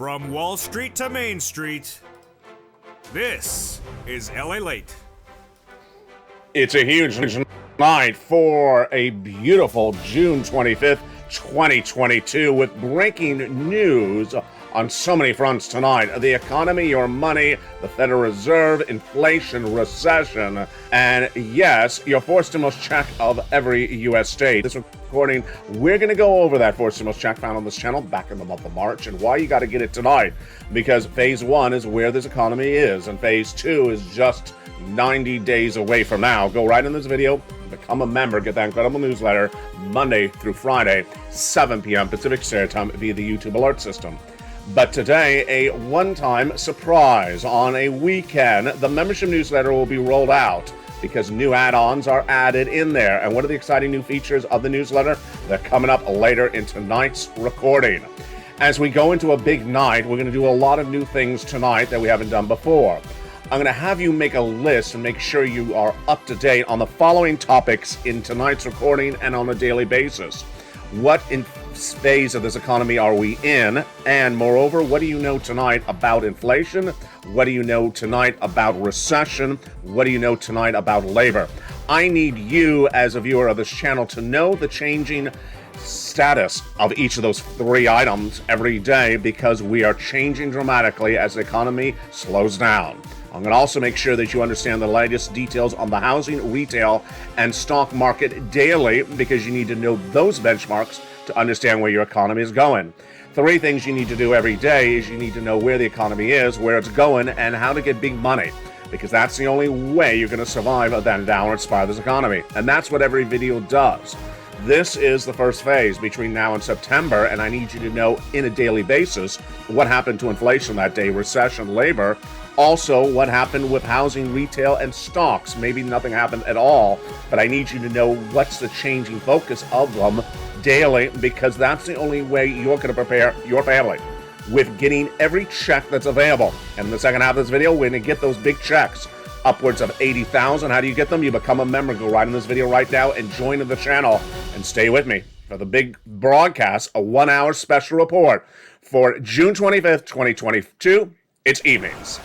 From Wall Street to Main Street, this is LALATE. It's a huge night for a beautiful June 25th, 2022 with breaking news on so many fronts tonight. The economy, your money, the Federal Reserve, inflation, recession, and yes, your fourth stimulus check of every U.S. state. This recording, we're going to go over that fourth stimulus check found on this channel back in the month of March and why you got to get it tonight. Because phase one is where this economy is, and phase two is just 90 days away from now. Go right in this video, become a member, get that incredible newsletter Monday through Friday, 7 p.m. Pacific Standard Time via the YouTube alert system. But today, a one-time surprise. On a weekend, the membership newsletter will be rolled out because new add-ons are added in there. And what are the exciting new features of the newsletter? They're coming up later in tonight's recording. As we go into a big night, we're going to do a lot of new things tonight that we haven't done before. I'm going to have you make a list and make sure you are up to date on the following topics in tonight's recording and on a daily basis. What phase of this economy are we in? And moreover, what do you know tonight about inflation? What do you know tonight about recession? What do you know tonight about labor? I need you as a viewer of this channel to know the changing status of each of those three items every day because we are changing dramatically as the economy slows down. I'm going to also make sure that you understand the latest details on the housing, retail, and stock market daily because you need to know those benchmarks to understand where your economy is going. Three things you need to do every day is you need to know where the economy is, where it's going, and how to get big money because that's the only way you're going to survive that downward spiral of this economy. And that's what every video does. This is the first phase between now and September, and I need you to know in a daily basis what happened to inflation that day, recession, labor, also what happened with housing, retail, and stocks. Maybe nothing happened at all, but I need you to know what's the changing focus of them daily because that's the only way you're going to prepare your family with getting every check that's available. And in the second half of this video, we're going to get those big checks. Upwards of 80,000. How do you get them? You become a member. Go right in this video right now and join the channel and stay with me for the big broadcast, a 1-hour special report for June 25th, 2022. It's evenings.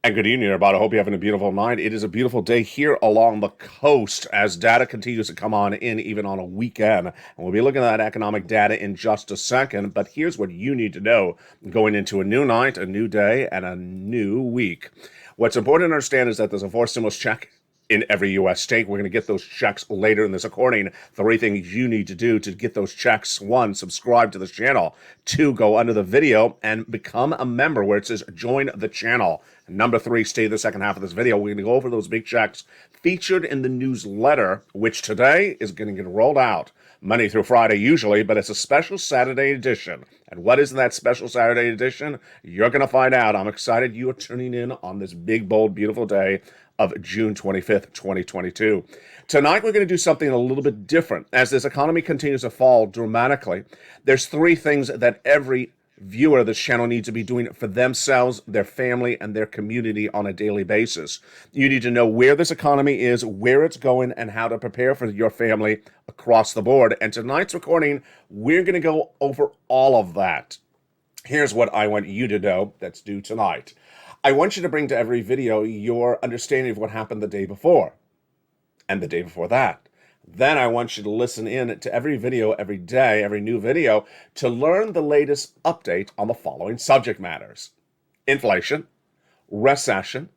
And good evening, everybody. I hope you're having a beautiful night. It is a beautiful day here along the coast as data continues to come on in even on a weekend. And we'll be looking at that economic data in just a second. But here's what you need to know going into a new night, a new day, and a new week. What's important to understand is that there's a fourth stimulus check in every U.S. state. We're going to get those checks later in this recording. Three things you need to do to get those checks. 1, subscribe to this channel. 2, go under the video and become a member where it says join the channel. And number 3, stay the second half of this video. We're going to go over those big checks featured in the newsletter, which today is going to get rolled out Monday through Friday usually, but it's a special Saturday edition. And what is that special Saturday edition? You're going to find out. I'm excited you are tuning in on this big, bold, beautiful day of June 25th, 2022. Tonight, we're going to do something a little bit different. As this economy continues to fall dramatically, there's 3 things that every viewer of this channel needs to be doing for themselves, their family, and their community on a daily basis. You need to know where this economy is, where it's going, and how to prepare for your family across the board. And tonight's recording, we're going to go over all of that. Here's what I want you to know that's due tonight. I want you to bring to every video your understanding of what happened the day before and the day before that. Then I want you to listen in to every video, every day, every new video to learn the latest update on the following subject matters: inflation, recession,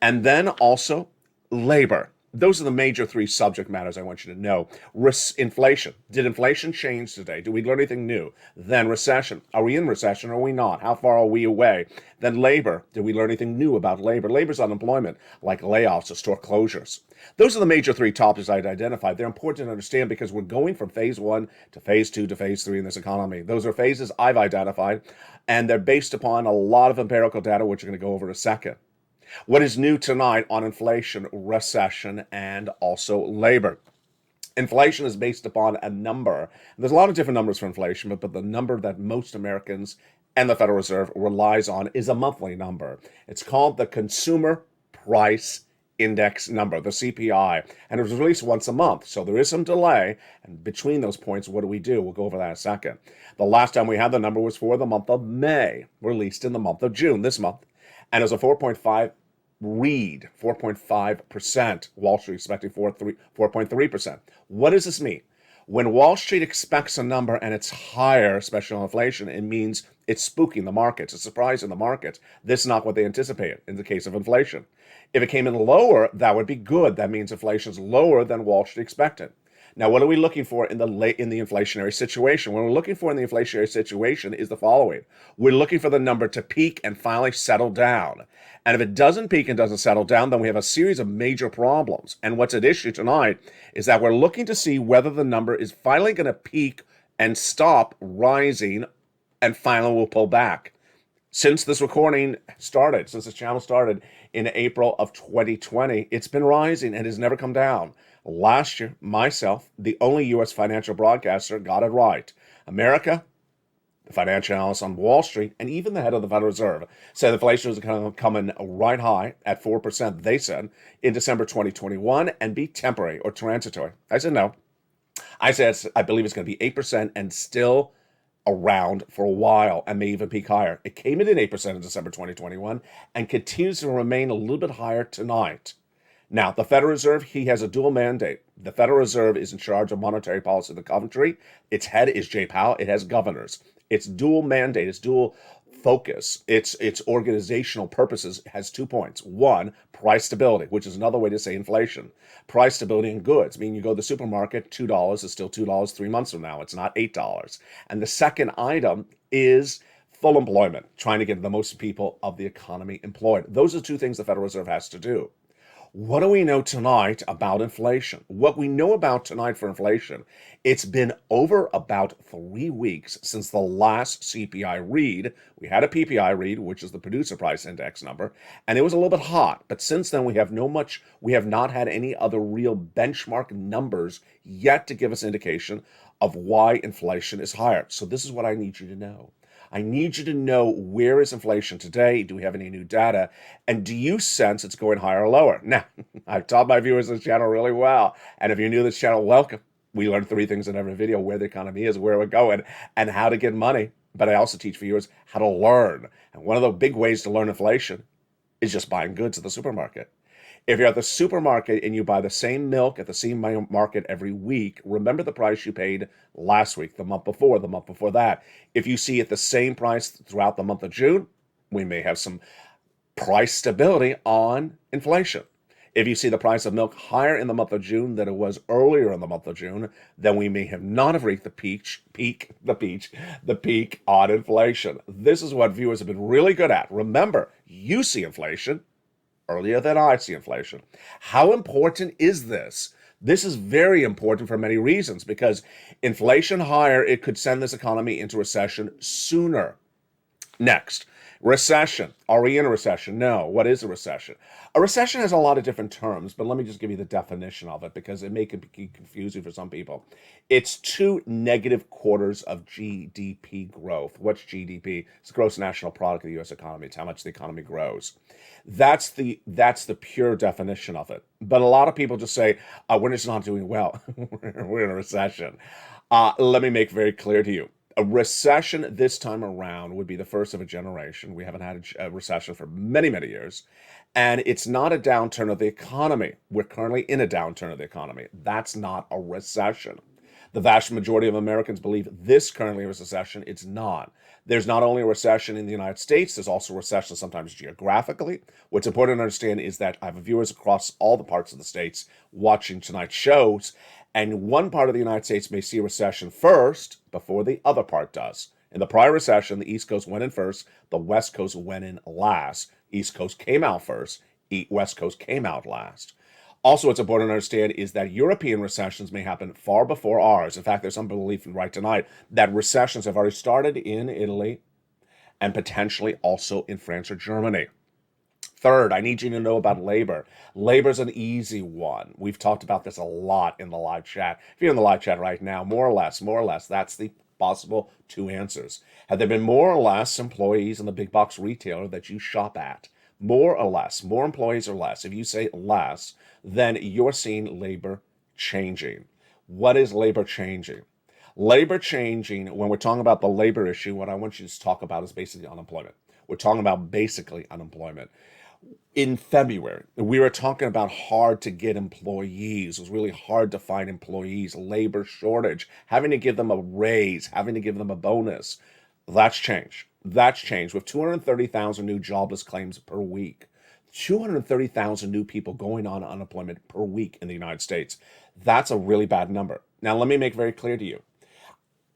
and then also labor. Those are the major three subject matters I want you to know. Inflation. Did inflation change today? Did we learn anything new? Then recession. Are we in recession or are we not? How far are we away? Then labor. Did we learn anything new about labor? Labor's unemployment, like layoffs or store closures. Those are the major three topics I'd identified. They're important to understand because we're going from phase one to phase two to phase three in this economy. Those are phases I've identified, and they're based upon a lot of empirical data, which we're going to go over in a second. What is new tonight on inflation, recession, and also labor? Inflation is based upon a number. There's a lot of different numbers for inflation, but the number that most Americans and the Federal Reserve relies on is a monthly number. It's called the Consumer Price Index number, the CPI, and it was released once a month. So there is some delay. And between those points, what do? We'll go over that in a second. The last time we had the number was for the month of May, released in the month of June, this month. And it was a 4.5 read, 4.5%. Wall Street expecting 4.3%. What does this mean? When Wall Street expects a number and it's higher, especially on inflation, it means it's spooking the markets, it's surprising the markets. This is not what they anticipated in the case of inflation. If it came in lower, that would be good. That means inflation is lower than Wall Street expected. Now, what are we looking for in the inflationary situation? What we're looking for in the inflationary situation is the following. We're looking for the number to peak and finally settle down. And if it doesn't peak and doesn't settle down, then we have a series of major problems. And what's at issue tonight is that we're looking to see whether the number is finally going to peak and stop rising and finally will pull back. Since this recording started, since this channel started in April of 2020, it's been rising and has never come down. Last year, myself, the only U.S. financial broadcaster, got it right. America, the financial analysts on Wall Street, and even the head of the Federal Reserve said inflation was coming right high at 4%, they said, in December 2021 and be temporary or transitory. I said no. I said I believe it's going to be 8% and still around for a while and may even peak higher. It came in at 8% in December 2021 and continues to remain a little bit higher tonight. Now, the Federal Reserve, he has a dual mandate. The Federal Reserve is in charge of monetary policy in the country. Its head is Jay Powell. It has governors. Its dual mandate, its dual focus, its organizational purposes has 2 points. One, price stability, which is another way to say inflation. Price stability in goods, meaning you go to the supermarket, $2 is still $2 3 months from now. It's not $8. And the second item is full employment, trying to get the most people of the economy employed. Those are two things the Federal Reserve has to do. What do we know tonight about inflation? What we know about tonight for inflation, it's been over about 3 weeks since the last CPI read. We had a PPI read, which is the producer price index number, and it was a little bit hot. But since then, we have not had any other real benchmark numbers yet to give us indication of why inflation is higher. So this is what I need you to know. I need you to know, where is inflation today? Do we have any new data? And do you sense it's going higher or lower? Now, I've taught my viewers this channel really well. And if you're new to this channel, welcome. We learn 3 things in every video: where the economy is, where we're going, and how to get money. But I also teach viewers how to learn. And one of the big ways to learn inflation is just buying goods at the supermarket. If you're at the supermarket and you buy the same milk at the same market every week, remember the price you paid last week, the month before that. If you see it the same price throughout the month of June, we may have some price stability on inflation. If you see the price of milk higher in the month of June than it was earlier in the month of June, then we may have not have reached the peak on inflation. This is what viewers have been really good at. Remember, you see inflation earlier than I see inflation. How important is this? This is very important for many reasons, because inflation higher, it could send this economy into recession sooner. Next, recession. Are we in a recession? No. What is a recession? A recession has a lot of different terms, but let me just give you the definition of it, because it may be confusing for some people. It's 2 negative quarters of GDP growth. What's GDP? It's the gross national product of the U.S. economy. It's how much the economy grows. That's the pure definition of it. But a lot of people just say, we're just not doing well. We're in a recession. Let me make very clear to you. A recession this time around would be the first of a generation. We haven't had a recession for many, many years. And it's not a downturn of the economy. We're currently in a downturn of the economy. That's not a recession. The vast majority of Americans believe this currently is a recession. It's not. There's not only a recession in the United States, there's also a recession sometimes geographically. What's important to understand is that I have viewers across all the parts of the states watching tonight's shows, and one part of the United States may see a recession first before the other part does. In the prior recession, the East Coast went in first, the West Coast went in last. East Coast came out first, West Coast came out last. Also, what's important to understand is that European recessions may happen far before ours. In fact, there's some belief right tonight that recessions have already started in Italy and potentially also in France or Germany. Third, I need you to know about labor. Labor's an easy one. We've talked about this a lot in the live chat. If you're in the live chat right now, more or less, that's the possible two answers. Have there been more or less employees in the big box retailer that you shop at? More or less, more employees or less. If you say less, then you're seeing labor changing. What is labor changing? Labor changing, when we're talking about the labor issue, what I want you to talk about is basically unemployment. We're talking about basically unemployment. In February, we were talking about hard to get employees. It was really hard to find employees, labor shortage, having to give them a raise, having to give them a bonus. That's changed. That's changed with 230,000 new jobless claims per week. 230,000 new people going on unemployment per week in the United States. That's a really bad number. Now, let me make very clear to you.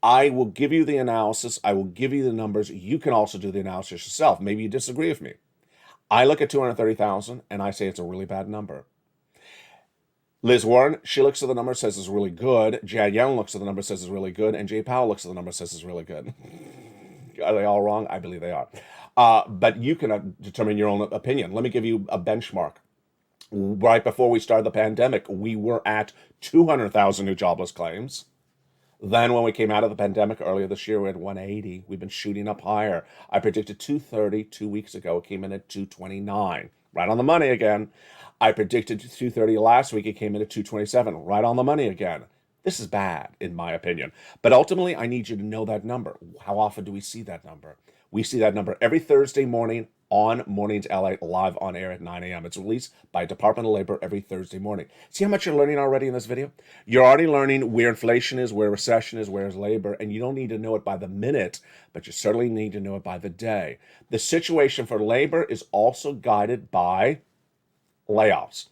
I will give you the analysis. I will give you the numbers. You can also do the analysis yourself. Maybe you disagree with me. I look at 230,000 and I say it's a really bad number. Liz Warren, she looks at the number, says it's really good. Janet Yellen looks at the number, says it's really good. And Jay Powell looks at the number, says it's really good. Are they all wrong? I believe they are. But you can determine your own opinion. Let me give you a benchmark. Right before we started the pandemic, we were at 200,000 new jobless claims. Then when we came out of the pandemic earlier this year, we had 180. We've been shooting up higher. I predicted 230 2 weeks ago. It came in at 229. Right on the money again. I predicted 230 last week. It came in at 227. Right on the money again. This is bad, in my opinion. But ultimately, I need you to know that number. How often do we see that number? We see that number every Thursday morning on Mornings LA, live on air at 9 a.m. It's released by Department of Labor every Thursday morning. See how much you're learning already in this video? You're already learning where inflation is, where recession is, where is labor, and you don't need to know it by the minute, but you certainly need to know it by the day. The situation for labor is also guided by layoffs.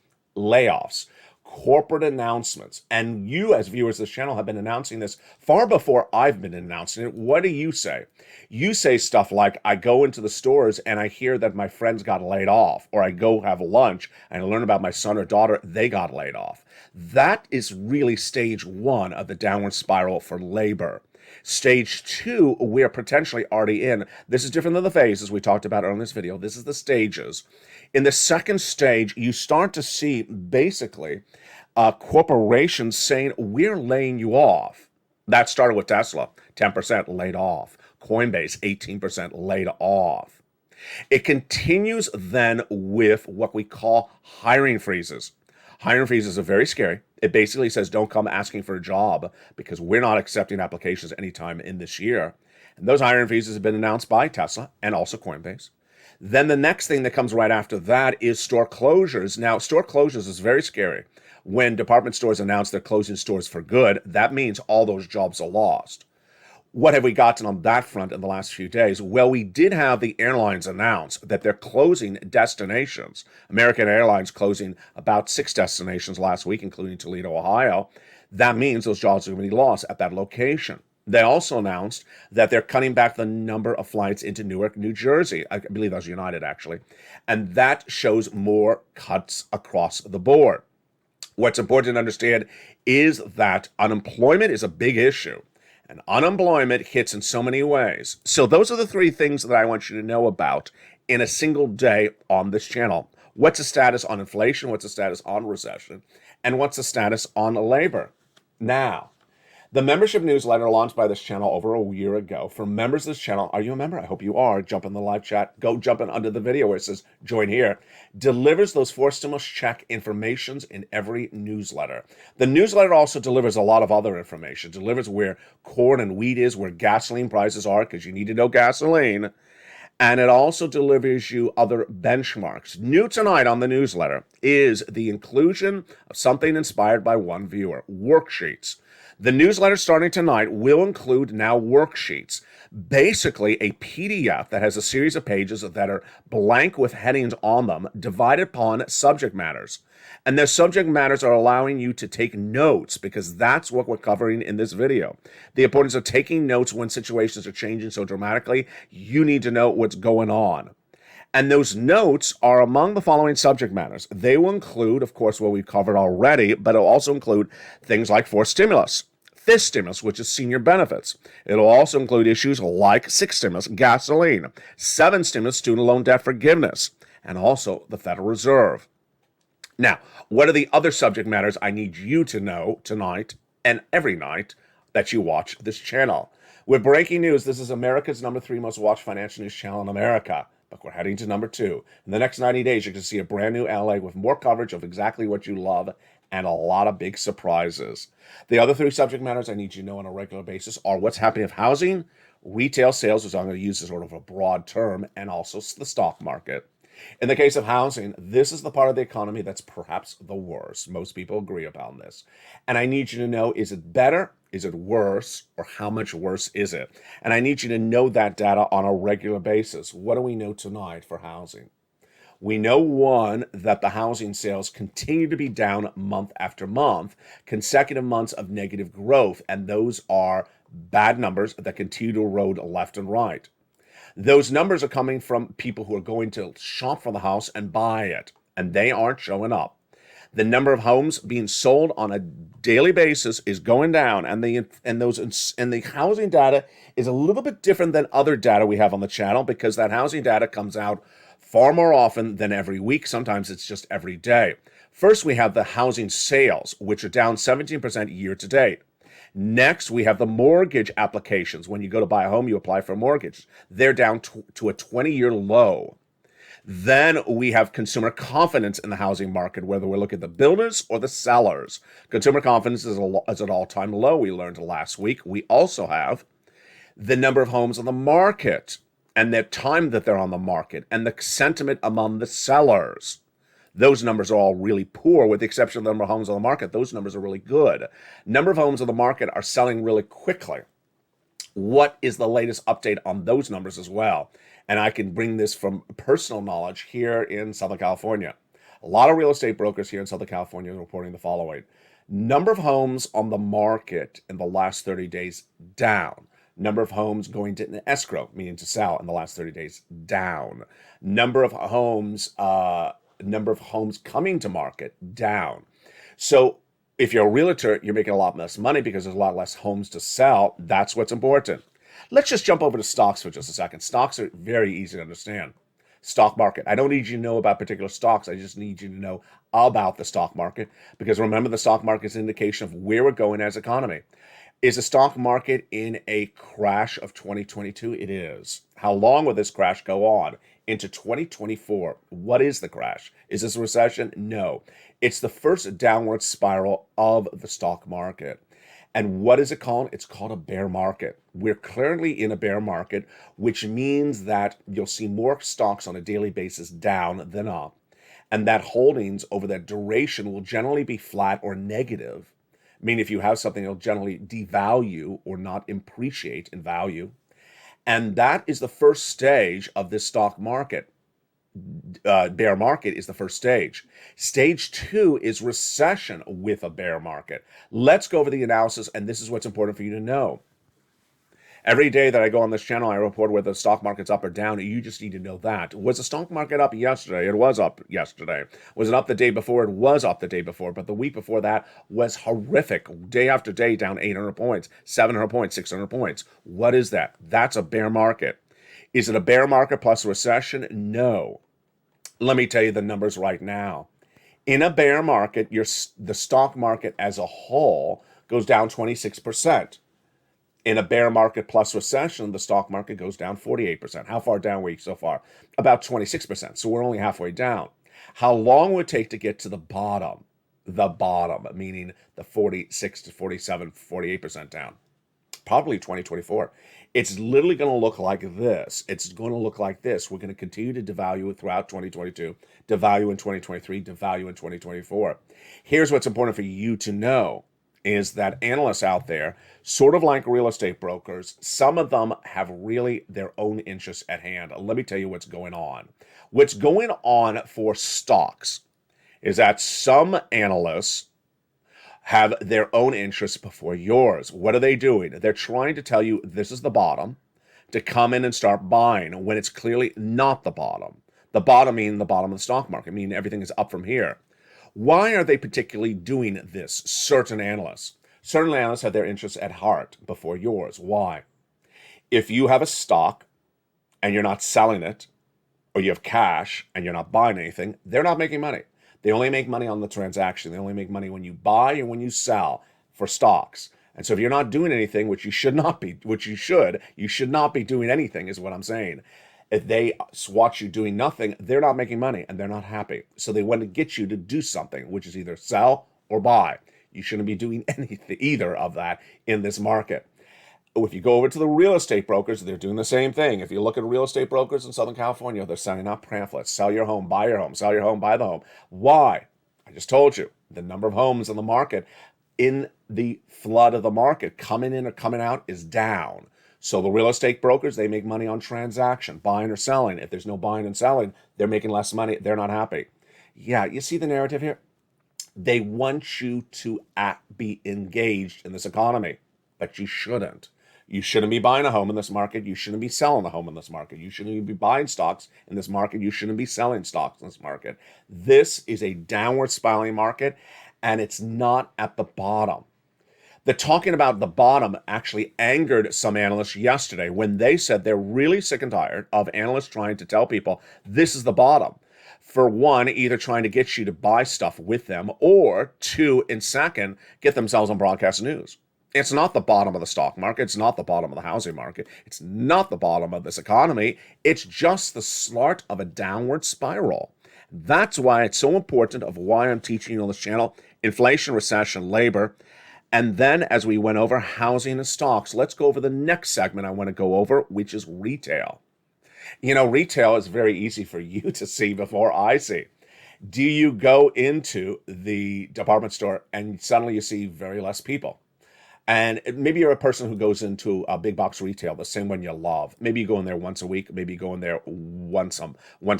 Corporate announcements. And you, as viewers of this channel, have been announcing this far before I've been announcing it. What do you say? You say stuff like, I go into the stores and I hear that my friends got laid off, or I go have lunch and I learn about my son or daughter, they got laid off. That is really stage one of the downward spiral for labor. Stage two, we're potentially already in. This is different than the phases we talked about earlier in this video. This is the stages. In the second stage, you start to see basically corporations saying, we're laying you off. That started with Tesla, 10% laid off. Coinbase, 18% laid off. It continues then with what we call hiring freezes. Hiring freezes are very scary. It basically says don't come asking for a job because we're not accepting applications anytime in this year. And those hiring freezes have been announced by Tesla and also Coinbase. Then the next thing that comes right after that is store closures. Now, store closures is very scary. When department stores announce they're closing stores for good, that means all those jobs are lost. What have we gotten on that front in the last few days? Well, we did have the airlines announce that they're closing destinations. American Airlines closing about 6 destinations last week, including Toledo, Ohio. That means those jobs are going to be lost at that location. They also announced that they're cutting back the number of flights into Newark, New Jersey. I believe that was United, actually. And that shows more cuts across the board. What's important to understand is that unemployment is a big issue. And unemployment hits in so many ways. So those are the 3 things that I want you to know about in a single day on this channel. What's the status on inflation? What's the status on recession? And what's the status on labor? Now, the membership newsletter launched by this channel over a year ago. For members of this channel, are you a member? I hope you are. Jump in the live chat. Go jump in under the video where it says join here. Delivers those 4 stimulus check informations in every newsletter. The newsletter also delivers a lot of other information. Delivers where corn and wheat is, where gasoline prices are, because you need to know gasoline. And it also delivers you other benchmarks. New tonight on the newsletter is the inclusion of something inspired by one viewer, worksheets. The newsletter starting tonight will include now worksheets, basically a PDF that has a series of pages that are blank with headings on them, divided upon subject matters. And the subject matters are allowing you to take notes, because that's what we're covering in this video. The importance of taking notes when situations are changing so dramatically. You need to know what's going on. And those notes are among the following subject matters. They will include, of course, what we've covered already, but it'll also include things like fourth stimulus, fifth stimulus, which is senior benefits. It'll also include issues like sixth stimulus, gasoline, seventh stimulus, student loan debt forgiveness, and also the Federal Reserve. Now, what are the other subject matters I need you to know tonight and every night that you watch this channel? With breaking news, this is America's #3 most watched financial news channel in America. But we're heading to #2. In the next 90 days, you can see a brand new LA with more coverage of exactly what you love and a lot of big surprises. The other 3 subject matters I need you to know on a regular basis are what's happening with housing, retail sales, which I'm going to use as sort of a broad term, and also the stock market. In the case of housing, this is the part of the economy that's perhaps the worst. Most people agree upon this. And I need you to know, is it better? Is it worse? Or how much worse is it? And I need you to know that data on a regular basis. What do we know tonight for housing? We know, one, that the housing sales continue to be down month after month, consecutive months of negative growth, and those are bad numbers that continue to erode left and right. Those numbers are coming from people who are going to shop for the house and buy it, and they aren't showing up. The number of homes being sold on a daily basis is going down, and the housing data is a little bit different than other data we have on the channel, because that housing data comes out far more often than every week. Sometimes it's just every day. First, we have the housing sales, which are down 17% year to date. Next, we have the mortgage applications. When you go to buy a home, you apply for a mortgage. They're down to a 20-year low. Then we have consumer confidence in the housing market, whether we're looking at the builders or the sellers. Consumer confidence is at an all-time low, we learned last week. We also have the number of homes on the market and the time that they're on the market and the sentiment among the sellers. Those numbers are all really poor, with the exception of the number of homes on the market. Those numbers are really good. Number of homes on the market are selling really quickly. What is the latest update on those numbers as well? And I can bring this from personal knowledge here in Southern California. A lot of real estate brokers here in Southern California are reporting the following. Number of homes on the market in the last 30 days, down. Number of homes going to escrow, meaning to sell, in the last 30 days, down. Number of homes coming to market, down. So if you're a realtor, you're making a lot less money because there's a lot less homes to sell. That's what's important. Let's just jump over to stocks for just a second. Stocks are very easy to understand. Stock market. I don't need you to know about particular stocks. I just need you to know about the stock market, because remember, the stock market is an indication of where we're going as economy. Is the stock market in a crash of 2022? It is. How long will this crash go on? Into 2024. What is the crash? Is this a recession? No. It's the first downward spiral of the stock market. And what is it called? It's called a bear market. We're currently in a bear market, which means that you'll see more stocks on a daily basis down than up. And that holdings over that duration will generally be flat or negative. Meaning if you have something, it'll generally devalue or not appreciate in value. And that is the first stage of this stock market. Bear market is the first stage. Stage 2 is recession with a bear market. Let's go over the analysis, and this is what's important for you to know. Every day that I go on this channel, I report whether the stock market's up or down. You just need to know that. Was the stock market up yesterday? It was up yesterday. Was it up the day before? It was up the day before. But the week before that was horrific. Day after day, down 800 points, 700 points, 600 points. What is that? That's a bear market. Is it a bear market plus a recession? No. Let me tell you the numbers right now. In a bear market, the stock market as a whole goes down 26%. In a bear market plus recession, the stock market goes down 48%. How far down were you so far? About 26%. So we're only halfway down. How long would it take to get to the bottom? The bottom, meaning the 46 to 47, 48% down. probably 2024. It's literally going to look like this. It's going to look like this. We're going to continue to devalue it throughout 2022, devalue in 2023, devalue in 2024. Here's what's important for you to know is that analysts out there, sort of like real estate brokers, some of them have really their own interests at hand. Let me tell you what's going on. What's going on for stocks is that some analysts have their own interests before yours. What are they doing? They're trying to tell you this is the bottom, to come in and start buying when it's clearly not the bottom. The bottom meaning the bottom of the stock market, meaning everything is up from here. Why are they particularly doing this? Certain analysts have their interests at heart before yours. Why? If you have a stock and you're not selling it, or you have cash and you're not buying anything, they're not making money. They only make money on the transaction. They only make money when you buy and when you sell for stocks. And so if you're not doing anything, which you should not be, you should not be doing anything is what I'm saying. If they watch you doing nothing, they're not making money and they're not happy. So they want to get you to do something, which is either sell or buy. You shouldn't be doing anything, either of that in this market. If you go over to the real estate brokers, they're doing the same thing. If you look at real estate brokers in Southern California, they're sending out pamphlets. Sell your home, buy your home, sell your home, buy the home. Why? I just told you, the number of homes in the market, in the flood of the market, coming in or coming out is down. So the real estate brokers, they make money on transaction, buying or selling. If there's no buying and selling, they're making less money. They're not happy. Yeah, you see the narrative here? They want you to be engaged in this economy, but you shouldn't. You shouldn't be buying a home in this market. You shouldn't be selling a home in this market. You shouldn't be buying stocks in this market. You shouldn't be selling stocks in this market. This is a downward spiraling market, and it's not at the bottom. The talking about the bottom actually angered some analysts yesterday when they said they're really sick and tired of analysts trying to tell people this is the bottom. For one, either trying to get you to buy stuff with them, or two, and second, get themselves on broadcast news. It's not the bottom of the stock market. It's not the bottom of the housing market. It's not the bottom of this economy. It's just the start of a downward spiral. That's why it's so important of why I'm teaching you on this channel, inflation, recession, labor. And then as we went over housing and stocks, let's go over the next segment I want to go over, which is retail. You know, retail is very easy for you to see before I see. Do you go into the department store and suddenly you see very less people? And maybe you're a person who goes into a big box retail, the same one you love. Maybe you go in there once a week. Maybe you go in there once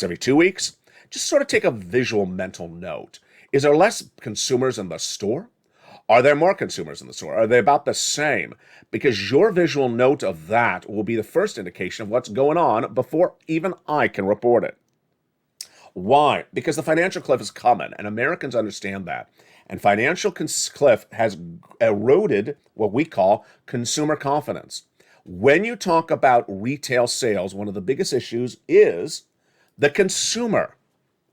every 2 weeks. Just sort of take a visual mental note. Is there less consumers in the store? Are there more consumers in the store? Are they about the same? Because your visual note of that will be the first indication of what's going on before even I can report it. Why? Because the financial cliff is coming, and Americans understand that. And financial cliff has eroded what we call consumer confidence. When you talk about retail sales, one of the biggest issues is the consumer.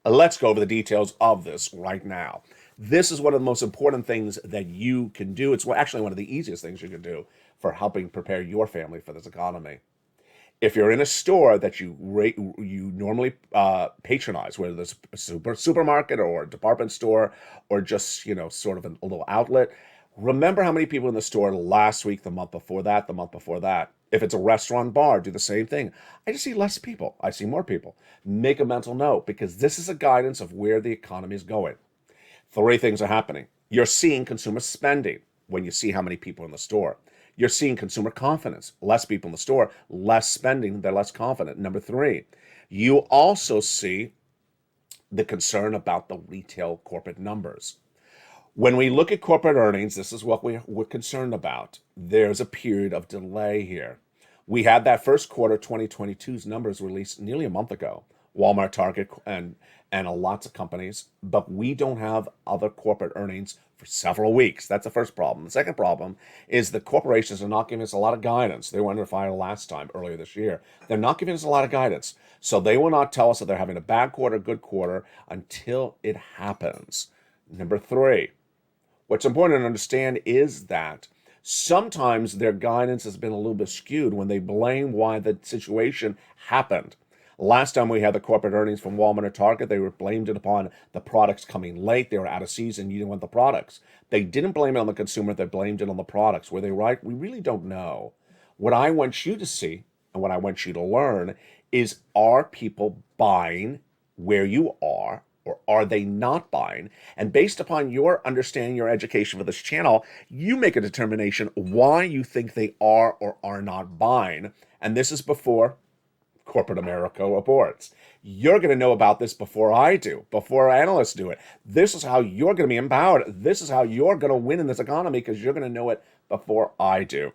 Let's go over the details of this right now. This is one of the most important things that you can do. It's actually one of the easiest things you can do for helping prepare your family for this economy. If you're in a store that you normally patronize, whether it's a supermarket or a department store or just, sort of a little outlet, remember how many people in the store last week, the month before that, the month before that. If it's a restaurant, bar, do the same thing. I just see less people. I see more people. Make a mental note, because this is a guidance of where the economy is going. 3 things are happening. You're seeing consumer spending when you see how many people in the store. You're seeing consumer confidence. Less people in the store, less spending, they're less confident. Number 3, you also see the concern about the retail corporate numbers. When we look at corporate earnings, this is what we're concerned about. There's a period of delay here. We had that first quarter 2022's numbers released nearly a month ago. Walmart, Target, and lots of companies, but we don't have other corporate earnings for several weeks. That's the first problem. The second problem is the corporations are not giving us a lot of guidance. They were under fire last time, earlier this year. They're not giving us a lot of guidance. So they will not tell us that they're having a bad quarter, good quarter, until it happens. Number 3, what's important to understand is that sometimes their guidance has been a little bit skewed when they blame why the situation happened. Last time we had the corporate earnings from Walmart or Target, they were blamed it upon the products coming late. They were out of season. You didn't want the products. They didn't blame it on the consumer. They blamed it on the products. Were they right? We really don't know. What I want you to see and what I want you to learn is, are people buying where you are, or are they not buying? And based upon your understanding, your education for this channel, you make a determination why you think they are or are not buying. And this is before corporate America reports. You're going to know about this before I do, before analysts do it. This is how you're going to be empowered. This is how you're going to win in this economy, because you're going to know it before I do.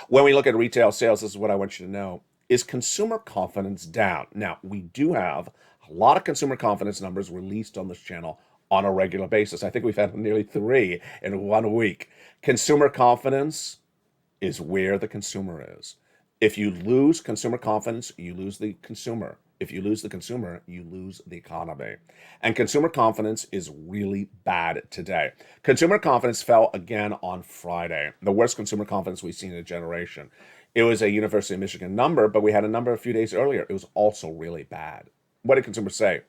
When we look at retail sales, this is what I want you to know. Is consumer confidence down? Now, we do have a lot of consumer confidence numbers released on this channel on a regular basis. I think we've had nearly 3 in 1 week. Consumer confidence is where the consumer is. If you lose consumer confidence, you lose the consumer. If you lose the consumer, you lose the economy. And consumer confidence is really bad today. Consumer confidence fell again on Friday. The worst consumer confidence we've seen in a generation. It was a University of Michigan number, but we had a number a few days earlier. It was also really bad. What did consumers say?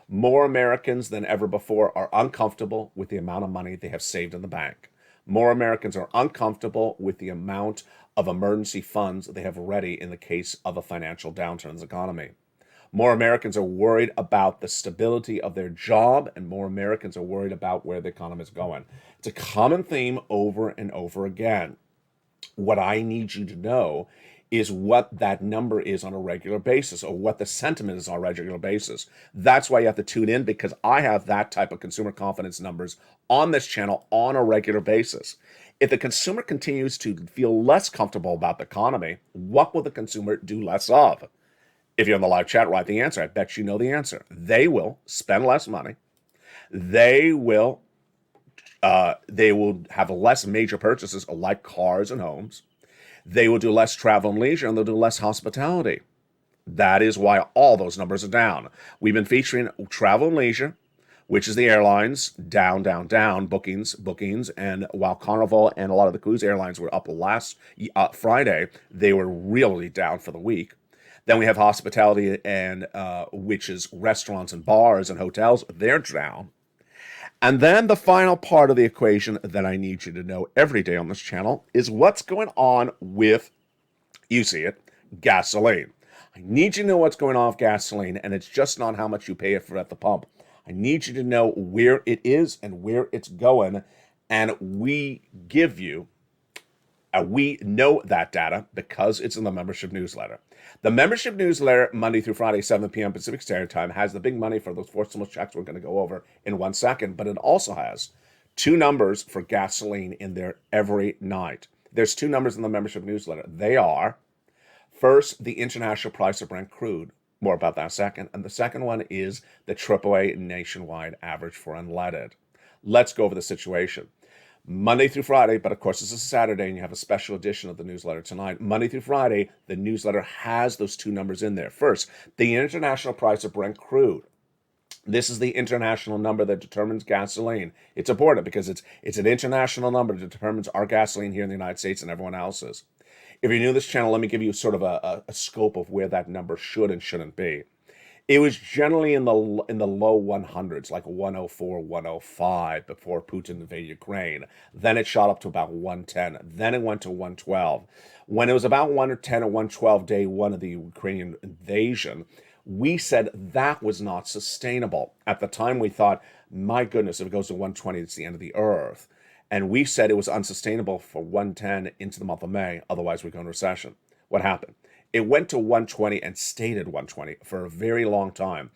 More Americans than ever before are uncomfortable with the amount of money they have saved in the bank. More Americans are uncomfortable with the amount of emergency funds they have ready in the case of a financial downturn in the economy. More Americans are worried about the stability of their job, and more Americans are worried about where the economy is going. It's a common theme over and over again. What I need you to know is what that number is on a regular basis, or what the sentiment is on a regular basis. That's why you have to tune in, because I have that type of consumer confidence numbers on this channel on a regular basis. If the consumer continues to feel less comfortable about the economy, what will the consumer do less of? If you're in the live chat, write the answer. I bet you know the answer. They will spend less money. They will have less major purchases like cars and homes. They will do less travel and leisure, and they'll do less hospitality. That is why all those numbers are down. We've been featuring travel and leisure, which is the airlines, down, bookings. And while Carnival and a lot of the cruise airlines were up last Friday, they were really down for the week. Then we have hospitality, and which is restaurants and bars and hotels. They're down. And then the final part of the equation that I need you to know every day on this channel is what's going on with, you see it, gasoline. I need you to know what's going on with gasoline, and it's just not how much you pay it for at the pump. I need you to know where it is and where it's going, and we know that data because it's in the membership newsletter. The membership newsletter, Monday through Friday, 7 p.m. Pacific Standard Time, has the big money for those 4 stimulus checks we're going to go over in 1 second, but it also has 2 numbers for gasoline in there every night. There's 2 numbers in the membership newsletter. They are, first, the international price of Brent crude. More about that in a second. And the second one is the AAA nationwide average for unleaded. Let's go over the situation. Monday through Friday, but of course this is Saturday and you have a special edition of the newsletter tonight. Monday through Friday, the newsletter has those 2 numbers in there. First, the international price of Brent crude. This is the international number that determines gasoline. It's important because it's an international number that determines our gasoline here in the United States and everyone else's. If you're new to this channel, let me give you sort of a scope of where that number should and shouldn't be. It was generally in the low 100s, like 104, 105 before Putin invaded Ukraine. Then it shot up to about 110. Then it went to 112. When it was about 110 or 112 day one of the Ukrainian invasion, we said that was not sustainable. At the time, we thought, my goodness, if it goes to 120, it's the end of the earth. And we said it was unsustainable for 110 into the month of May. Otherwise, we go into recession. What happened? It went to 120 and stayed at 120 for a very long time.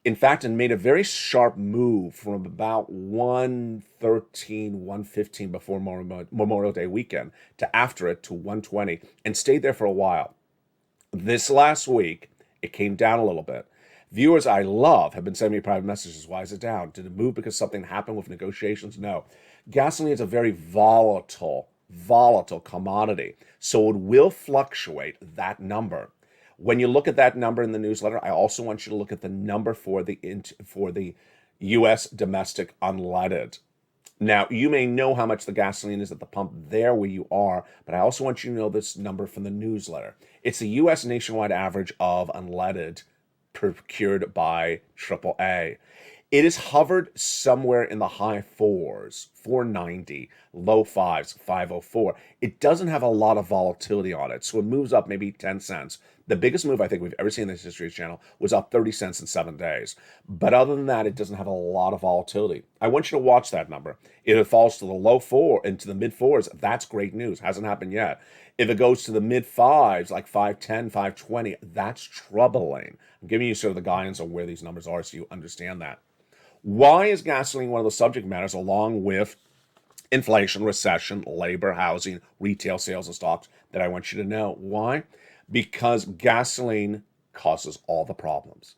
In fact, it made a very sharp move from about 113, 115 before Memorial Day weekend to after it to 120 and stayed there for a while. This last week, it came down a little bit. Viewers I love have been sending me private messages. Why is it down? Did it move because something happened with negotiations? No. Gasoline is a very volatile commodity, so it will fluctuate, that number. When you look at that number in the newsletter, I also want you to look at the number for the U.S. domestic unleaded. Now, you may know how much the gasoline is at the pump there where you are, but I also want you to know this number from the newsletter. It's the U.S. nationwide average of unleaded procured by AAA. It has hovered somewhere in the high fours, 490, low fives, 504. It doesn't have a lot of volatility on it, so it moves up maybe 10 cents. The biggest move I think we've ever seen in this History Channel was up 30 cents in 7 days. But other than that, it doesn't have a lot of volatility. I want you to watch that number. If it falls to the low four into the mid fours, that's great news. Hasn't happened yet. If it goes to the mid fives, like 510, 520, that's troubling. I'm giving you sort of the guidance on where these numbers are so you understand that. Why is gasoline one of the subject matters along with inflation, recession, labor, housing, retail sales, and stocks that I want you to know? Why? Because gasoline causes all the problems.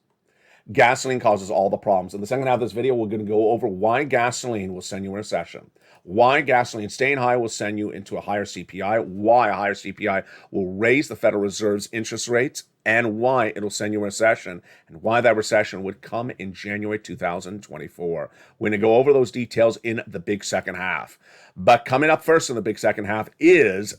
Gasoline causes all the problems. In the second half of this video, we're going to go over why gasoline will send you in a recession, why gasoline staying high will send you into a higher CPI, why a higher CPI will raise the Federal Reserve's interest rates, and why it'll send you in a recession, and why that recession would come in January 2024. We're going to go over those details in the big second half. But coming up first in the big second half is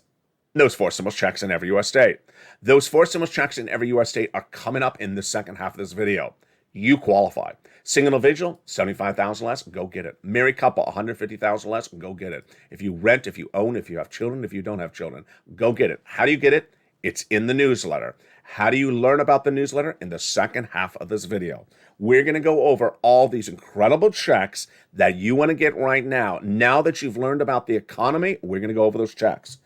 those four stimulus checks in every U.S. state. Those four stimulus checks in every U.S. state are coming up in the second half of this video. You qualify. Single individual, $75,000 less, go get it. Married couple, $150,000 less, go get it. If you rent, if you own, if you have children, if you don't have children, go get it. How do you get it? It's in the newsletter. How do you learn about the newsletter? In the second half of this video. We're going to go over all these incredible checks that you want to get right now. Now that you've learned about the economy, we're going to go over those checks.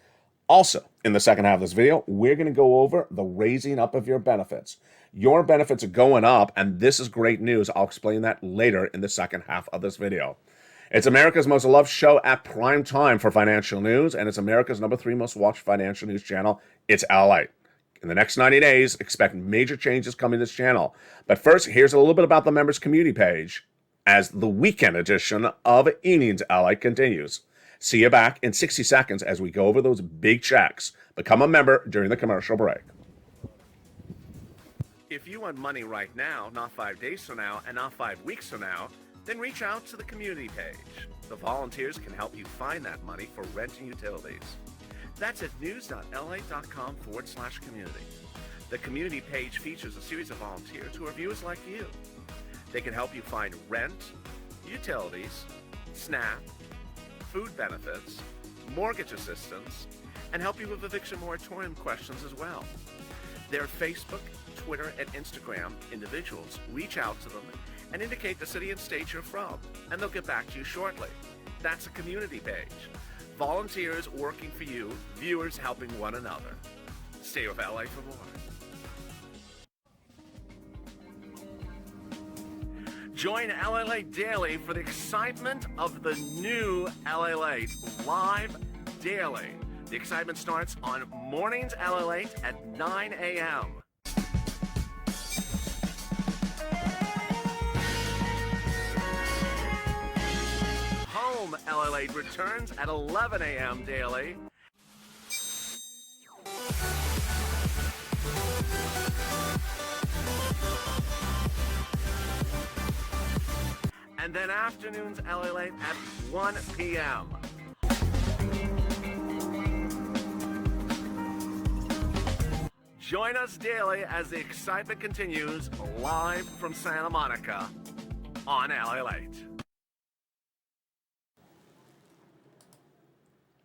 Also, in the second half of this video, we're going to go over the raising up of your benefits. Your benefits are going up, and this is great news. I'll explain that later in the second half of this video. It's America's most loved show at prime time for financial news, and it's America's #3 most watched financial news channel. It's LALATE. In the next 90 days, expect major changes coming to this channel. But first, here's a little bit about the members community page as the weekend edition of Evenings LALATE continues. See you back in 60 seconds as we go over those big checks. Become a member during the commercial break. If you want money right now, not 5 days from now, and not 5 weeks from now, then reach out to the community page. The volunteers can help you find that money for rent and utilities. That's at news.lalate.com/community. The community page features a series of volunteers who are viewers like you. They can help you find rent, utilities, SNAP, food benefits, mortgage assistance, and help you with eviction moratorium questions as well. Their Facebook, Twitter, and Instagram individuals reach out to them and indicate the city and state you're from, and they'll get back to you shortly. That's a community page. Volunteers working for you, viewers helping one another. Stay with LA for more. Join LALATE daily for the excitement of the new LALATE live daily. The excitement starts on mornings LALATE at 9 a.m. Home LALATE returns at 11 a.m. daily. And then afternoons LALATE at 1 p.m. Join us daily as the excitement continues live from Santa Monica on LALATE.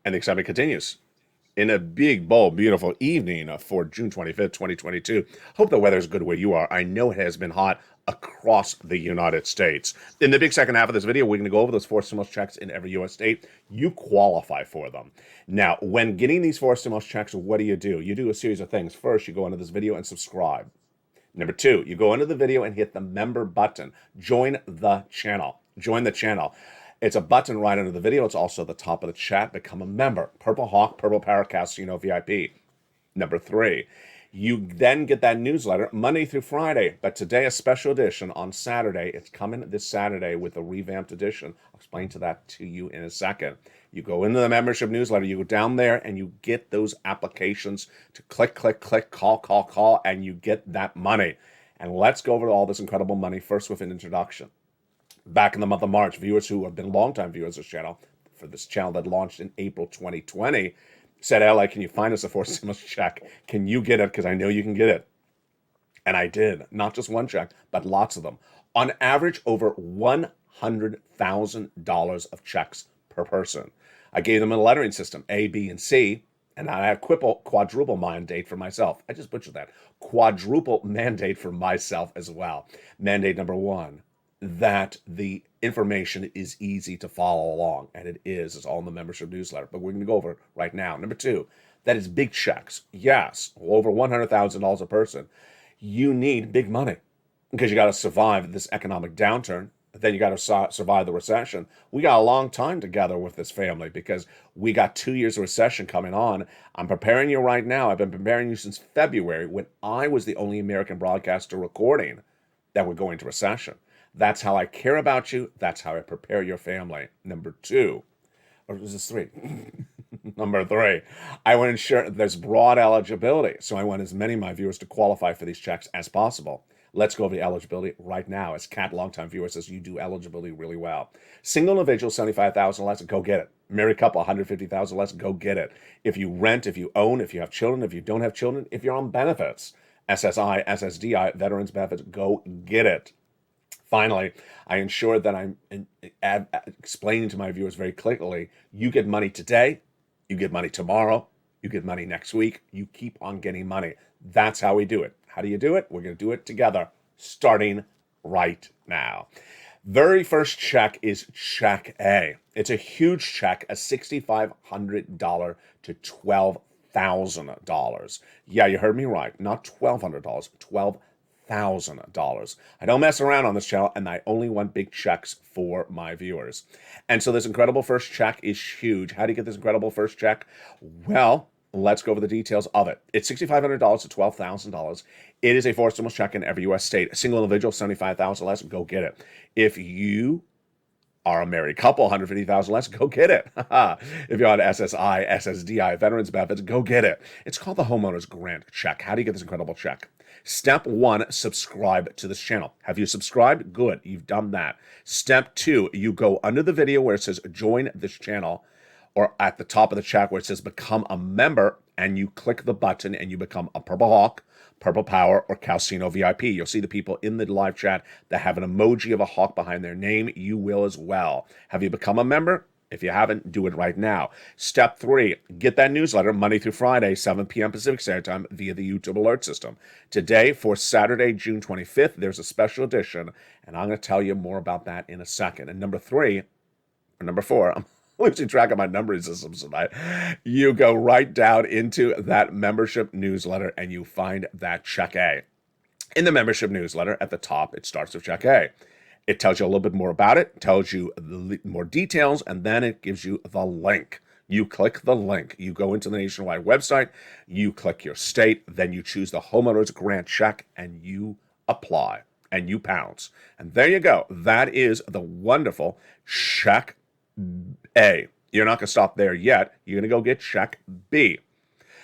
And the excitement continues in a big, bold, beautiful evening for June 25th, 2022. Hope the weather's good where you are. I know it has been hot across the United States. In the big second half of this video, we're going to go over those 4 stimulus checks in every U.S. state. You qualify for them. Now, when getting these 4 stimulus checks, what do? You do a series of things. First, you go into this video and subscribe. Number 2, you go into the video and hit the member button. Join the channel. Join the channel. It's a button right under the video. It's also at the top of the chat. Become a member. Purple Hawk, Purple Paracast, VIP. Number 3, you then get that newsletter Monday through Friday. But today, a special edition on Saturday. It's coming this Saturday with a revamped edition. I'll explain that to you in a second. You go into the membership newsletter. You go down there and you get those applications to click, call, and you get that money. And let's go over all this incredible money first with an introduction. Back in the month of March, viewers who have been longtime viewers of this channel, for this channel that launched in April 2020, said, LA, can you find us a fourth stimulus check? Can you get it? Because I know you can get it. And I did. Not just one check, but lots of them. On average, over $100,000 of checks per person. I gave them a lettering system, A, B, and C, and I had quadruple mandate for myself. I just butchered that. Quadruple mandate for myself as well. Mandate number one, that the information is easy to follow along, and it is. It's all in the membership newsletter, but we're going to go over it right now. Number two, that is big checks. Yes, over $100,000 a person. You need big money because you got to survive this economic downturn. Then you got to survive the recession. We got a long time together with this family because we got 2 years of recession coming on. I'm preparing you right now. I've been preparing you since February when I was the only American broadcaster recording that would go into recession. That's how I care about you. That's how I prepare your family. Number two, or is this three? Number three, I want to ensure there's broad eligibility. So I want as many of my viewers to qualify for these checks as possible. Let's go over the eligibility right now. As Kat, longtime viewer, says, you do eligibility really well. Single individual, $75,000 less, go get it. Married couple, $150,000 less, go get it. If you rent, if you own, if you have children, if you don't have children, if you're on benefits, SSI, SSDI, veterans benefits, go get it. Finally, I ensure that I'm explaining to my viewers very clearly, you get money today, you get money tomorrow, you get money next week, you keep on getting money. That's how we do it. How do you do it? We're going to do it together, starting right now. Very first check is check A. It's a huge check, a $6,500 to $12,000. Yeah, you heard me right. Not $1,200, $12,000. I don't mess around on this channel, and I only want big checks for my viewers. And so this incredible first check is huge. How do you get this incredible first check? Well, let's go over the details of it. It's $6,500 to $12,000. It is a fourth stimulus check in every U.S. state. A single individual, $75,000 less, go get it. If you are a married couple, $150,000 less, go get it. If you're on SSI, SSDI, veterans benefits, go get it. It's called the homeowner's grant check. How do you get this incredible check? Step one, subscribe to this channel. Have you subscribed? Good, you've done that. Step two, you go under the video where it says join this channel, or at the top of the chat where it says become a member, and you click the button and you become a Purple Hawk, Purple Power, or Calcino VIP. You'll see the people in the live chat that have an emoji of a hawk behind their name. You will as well. Have you become a member? If you haven't, do it right now. Step three, get that newsletter Monday through Friday, 7 p.m. Pacific Standard Time via the YouTube alert system. Today, for Saturday, June 25th, there's a special edition, and I'm going to tell you more about that in a second. And number four, I'm losing track of my numbering systems tonight. You go right down into that membership newsletter and you find that check A. In the membership newsletter at the top, it starts with check A. It tells you a little bit more about it, tells you more details, and then it gives you the link. You click the link. You go into the nationwide website, you click your state, then you choose the homeowner's grant check, and you apply, and you pounce. And there you go. That is the wonderful check A. You're not going to stop there yet. You're going to go get check B.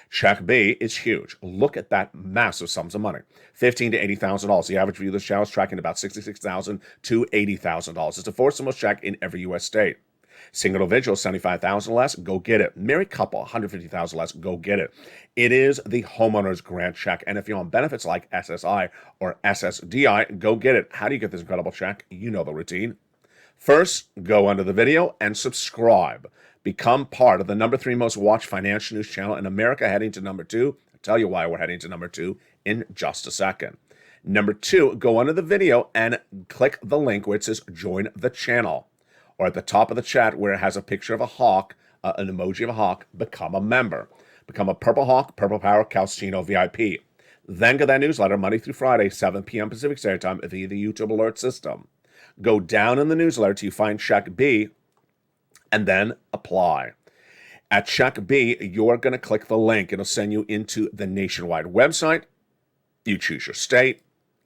Check B is huge. Look at that massive sums of money. $15,000 to $80,000. The average view of this channel is tracking about $66,000 to $80,000. It's a fourth stimulus check in every U.S. state. Single individual, $75,000 less, go get it. Married couple, $150,000 less, go get it. It is the homeowner's grant check. And if you're on benefits like SSI or SSDI, go get it. How do you get this incredible check? You know the routine. First, go under the video and subscribe. Become part of the number 3 most watched financial news channel in America, heading to number 2. I'll tell you why we're heading to number 2 in just a second. Number 2, go under the video and click the link where it says join the channel. Or at the top of the chat where it has a picture of a hawk, an emoji of a hawk, become a member. Become a Purple Hawk, Purple Power, Calcino VIP. Then get that newsletter Monday through Friday, 7 p.m. Pacific Standard Time via the YouTube alert system. Go down in the newsletter till you find check B, and then apply. At check B, you're going to click the link. It'll send you into the nationwide website. You choose your state,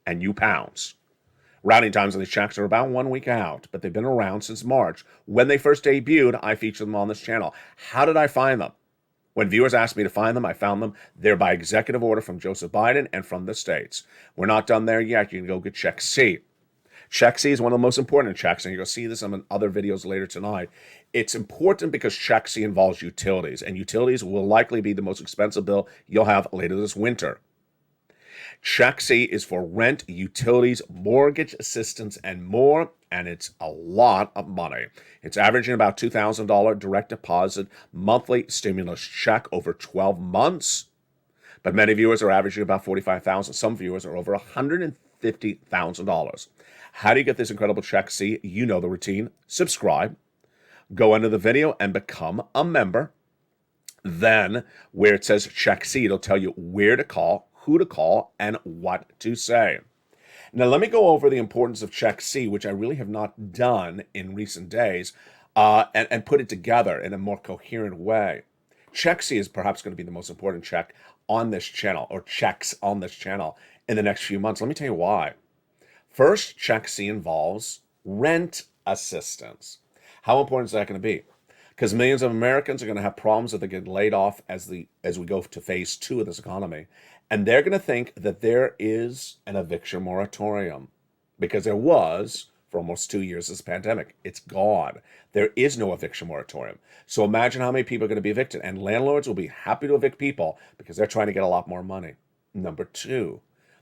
and you pounce. Routing times on these checks are about 1 week out, but they've been around since March. When they first debuted, I featured them on this channel. How did I find them? When viewers asked me to find them, I found them. They're by executive order from Joseph Biden and from the states. We're not done there yet. You can go get check C. Check C is one of the most important checks, and you'll see this in other videos later tonight. It's important because Check C involves utilities, and utilities will likely be the most expensive bill you'll have later this winter. Check C is for rent, utilities, mortgage assistance, and more, and it's a lot of money. It's averaging about $2,000 direct deposit monthly stimulus check over 12 months, but many viewers are averaging about $45,000. Some viewers are over $150,000. How do you get this incredible Check C? You know the routine. Subscribe, go under the video and become a member. Then, where it says Check C, it'll tell you where to call, who to call, and what to say. Now, let me go over the importance of Check C, which I really have not done in recent days, and put it together in a more coherent way. Check C is perhaps going to be the most important check on this channel, or checks on this channel in the next few months. Let me tell you why. First, Check C involves rent assistance. How important is that going to be? Because millions of Americans are going to have problems if they get laid off as we go to phase 2 of this economy. And they're going to think that there is an eviction moratorium, because there was for almost 2 years this pandemic. It's gone. There is no eviction moratorium. So imagine how many people are going to be evicted. And landlords will be happy to evict people because they're trying to get a lot more money. Number 2,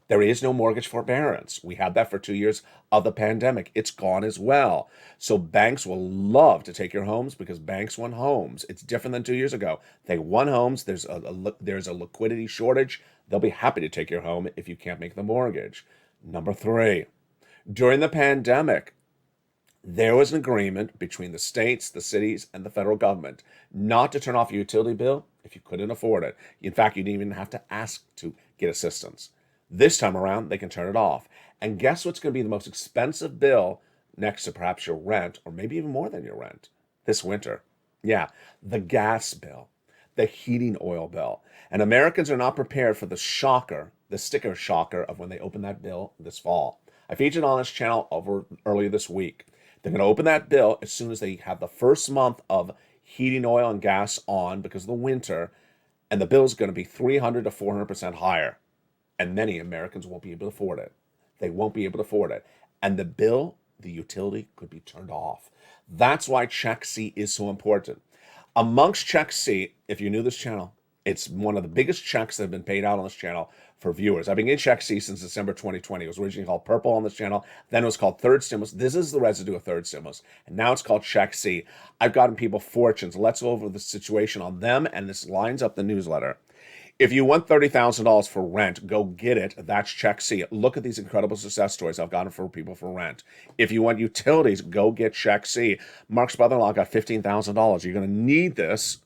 there is no mortgage forbearance. We had that for 2 years of the pandemic. It's gone as well. So banks will love to take your homes because banks want homes. It's different than 2 years ago. They want homes. There's a liquidity shortage. They'll be happy to take your home if you can't make the mortgage. Number 3, during the pandemic, there was an agreement between the states, the cities, and the federal government not to turn off your utility bill if you couldn't afford it. In fact, you didn't even have to ask to get assistance. This time around, they can turn it off. And guess what's going to be the most expensive bill next to perhaps your rent, or maybe even more than your rent, this winter? Yeah, the gas bill, the heating oil bill. And Americans are not prepared for the shocker, the sticker shocker of when they open that bill this fall. I featured on this channel earlier this week. They're going to open that bill as soon as they have the first month of heating oil and gas on because of the winter, and the bill is going to be 300 to 400% higher. And many Americans won't be able to afford it. They won't be able to afford it. And the bill, the utility, could be turned off. That's why Check C is so important. Amongst Check C, if you're new to this channel, it's one of the biggest checks that have been paid out on this channel for viewers. I've been getting Check C since December 2020. It was originally called Purple on this channel. Then it was called Third Stimulus. This is the residue of Third Stimulus. And now it's called Check C. I've gotten people fortunes. Let's go over the situation on them, and this lines up the newsletter. If you want $30,000 for rent, go get it. That's Check C. Look at these incredible success stories I've gotten for people for rent. If you want utilities, go get Check C. Mark's brother-in-law got $15,000. You're going to need this.